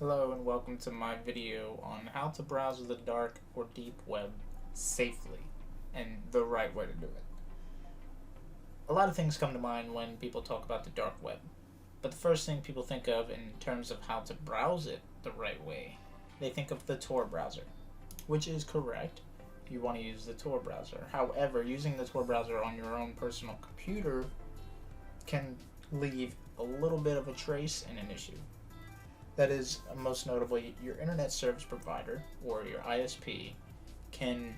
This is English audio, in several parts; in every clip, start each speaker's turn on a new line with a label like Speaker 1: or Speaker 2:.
Speaker 1: Hello and welcome to my video on how to browse the dark or deep web safely and the right way to do it. A lot of things come to mind when people talk about the dark web, but the first thing people think of in terms of how to browse it the right way, they think of the Tor browser, which is correct. You want to use the Tor browser. However, using the Tor browser on your own personal computer can leave a little bit of a trace and an issue. That is, most notably, your internet service provider or your ISP can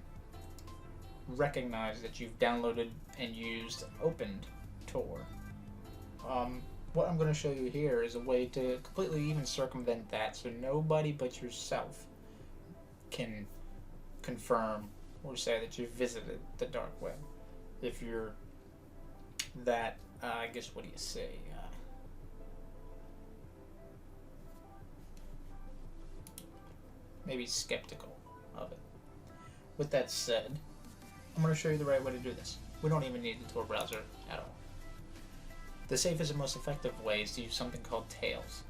Speaker 1: recognize that you've downloaded and used opened Tor. What I'm going to show you here is a way to completely even circumvent that, so nobody but yourself can confirm or say that you've visited the dark web. If you're that, I guess, what do you say? Maybe skeptical of it. With that said, I'm going to show you the right way to do this. We don't even need the Tor browser at all. The safest and most effective way is to use something called Tails.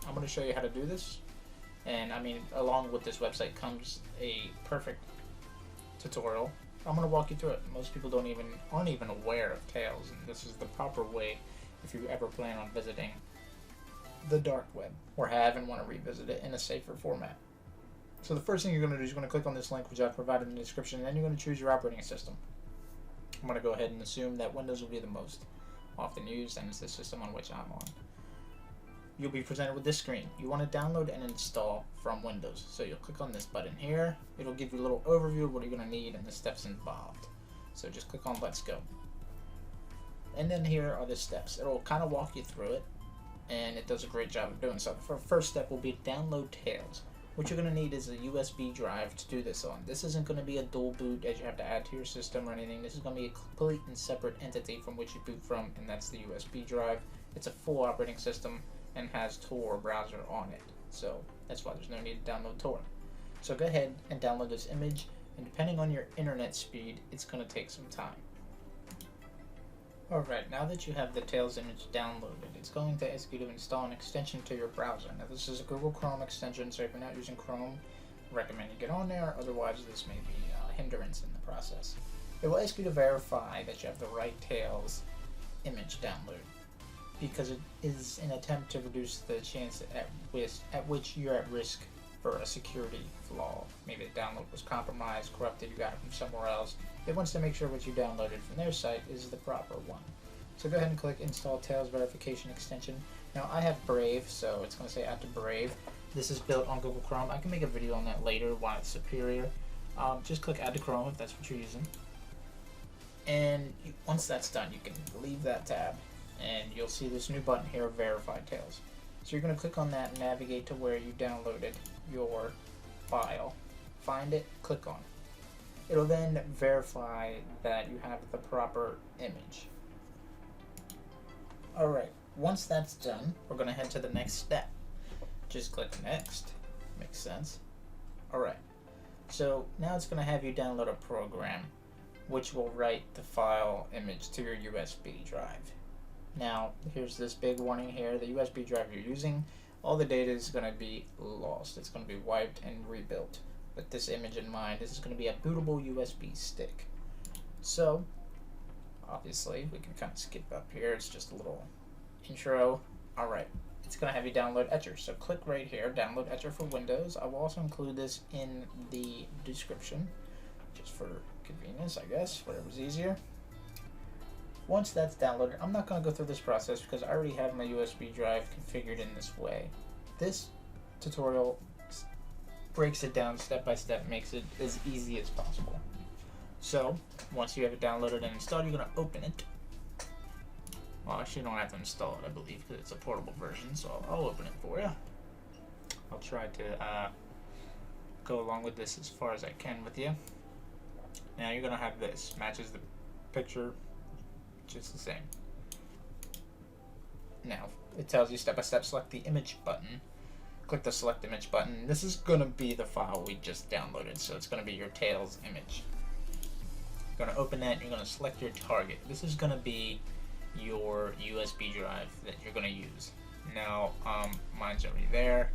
Speaker 1: I'm going to show you how to do this, and along with this website comes a perfect tutorial. I'm going to walk you through it. Most people aren't even aware of Tails, and this is the proper way if you ever plan on visiting the dark web or have and want to revisit it in a safer format. So the first thing you're going to do is you're going to click on this link which I've provided in the description, and then you're going to choose your operating system. I'm going to go ahead and assume that Windows will be the most often used, and it's the system on which I'm on. You'll be presented with this screen. You want to download and install from Windows. So you'll click on this button here. It'll give you a little overview of what you're going to need and the steps involved. So just click on Let's Go. And then here are the steps. It'll kind of walk you through it, and it does a great job of doing so. The first step will be download Tails. What you're going to need is a USB drive to do this on. This isn't going to be a dual boot that you have to add to your system or anything. This is going to be a complete and separate entity from which you boot from, and that's the USB drive. It's a full operating system and has Tor browser on it. So that's why there's no need to download Tor. So go ahead and download this image, and depending on your internet speed, it's going to take some time. Alright, now that you have the Tails image downloaded, it's going to ask you to install an extension to your browser. Now this is a Google Chrome extension, so if you're not using Chrome, I recommend you get on there, otherwise this may be a hindrance in the process. It will ask you to verify that you have the right Tails image download, because it is an attempt to reduce the chance at which you're at risk for a security flaw. Maybe the download was compromised, corrupted, you got it from somewhere else. It wants to make sure what you downloaded from their site is the proper one. So go ahead and click Install Tails Verification Extension. Now I have Brave, so it's going to say add to Brave. This is built on Google Chrome. I can make a video on that later, why it's superior. Just click Add to Chrome if that's what you're using. And once that's done, you can leave that tab, and you'll see this new button here, Verify Tails. So you're going to click on that and navigate to where you downloaded your file. Find it, click on it. It'll then verify that you have the proper image. Alright, once that's done, we're going to head to the next step. Just click Next. Makes sense. Alright, so now it's going to have you download a program which will write the file image to your USB drive. Now, here's this big warning here. The USB drive you're using, all the data is going to be lost. It's going to be wiped and rebuilt. With this image in mind, this is going to be a bootable USB stick. So, obviously, we can kind of skip up here. It's just a little intro. Alright, it's going to have you download Etcher. So click right here, download Etcher for Windows. I will also include this in the description, just for convenience, I guess, whatever's easier. Once that's downloaded, I'm not going to go through this process because I already have my USB drive configured in this way. This tutorial breaks it down step by step, makes it as easy as possible. So, once you have it downloaded and installed, you're going to open it. Well, actually you don't have to install it, I believe, because it's a portable version, so I'll open it for you. I'll try to go along with this as far as I can with you. Now you're going to have this, matches the picture, just the same. Now, it tells you step by step, select the image button. Click the select image button. This is going to be the file we just downloaded, so it's going to be your Tails image. You're going to open that, and you're going to select your target. This is going to be your USB drive that you're going to use. Now, mine's already there.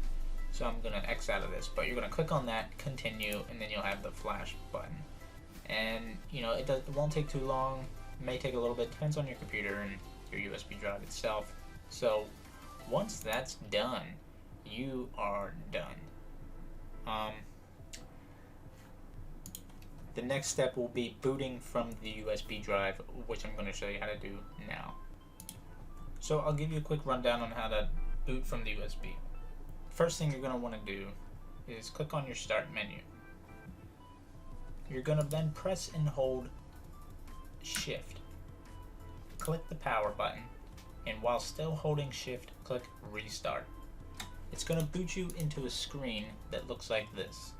Speaker 1: So I'm going to X out of this, but you're going to click on that, continue, and then you'll have the flash button. And it won't take too long. It may take a little bit, depends on your computer and your USB drive itself. So once that's done, you are done. The next step will be booting from the USB drive, which I'm going to show you how to do now. So I'll give you a quick rundown on how to boot from the USB. First thing you're going to want to do is click on your start menu. You're going to then press and hold Shift. Click the power button, and while still holding Shift, click Restart. It's going to boot you into a screen that looks like this.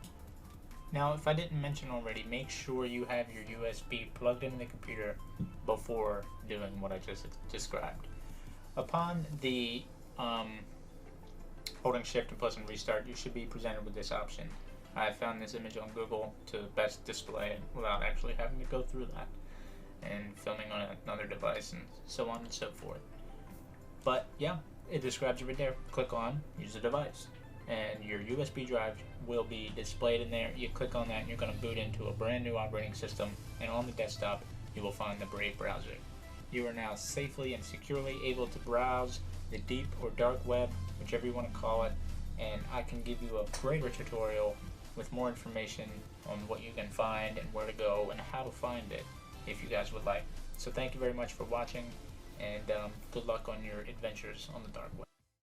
Speaker 1: Now, if I didn't mention already, make sure you have your USB plugged into the computer before doing what I just described. Upon the holding Shift and pressing Restart, you should be presented with this option. I found this image on Google to best display it without actually having to go through that and filming on another device and so on and so forth. But yeah, it describes it right there. Click on Use a Device, and your USB drive will be displayed in there. You click on that and you're going to boot into a brand new operating system, and on the desktop you will find the Brave browser. You are now safely and securely able to browse the deep or dark web, whichever you want to call it, and I can give you a greater tutorial with more information on what you can find and where to go and how to find it if you guys would like. So thank you very much for watching, and good luck on your adventures on the dark web.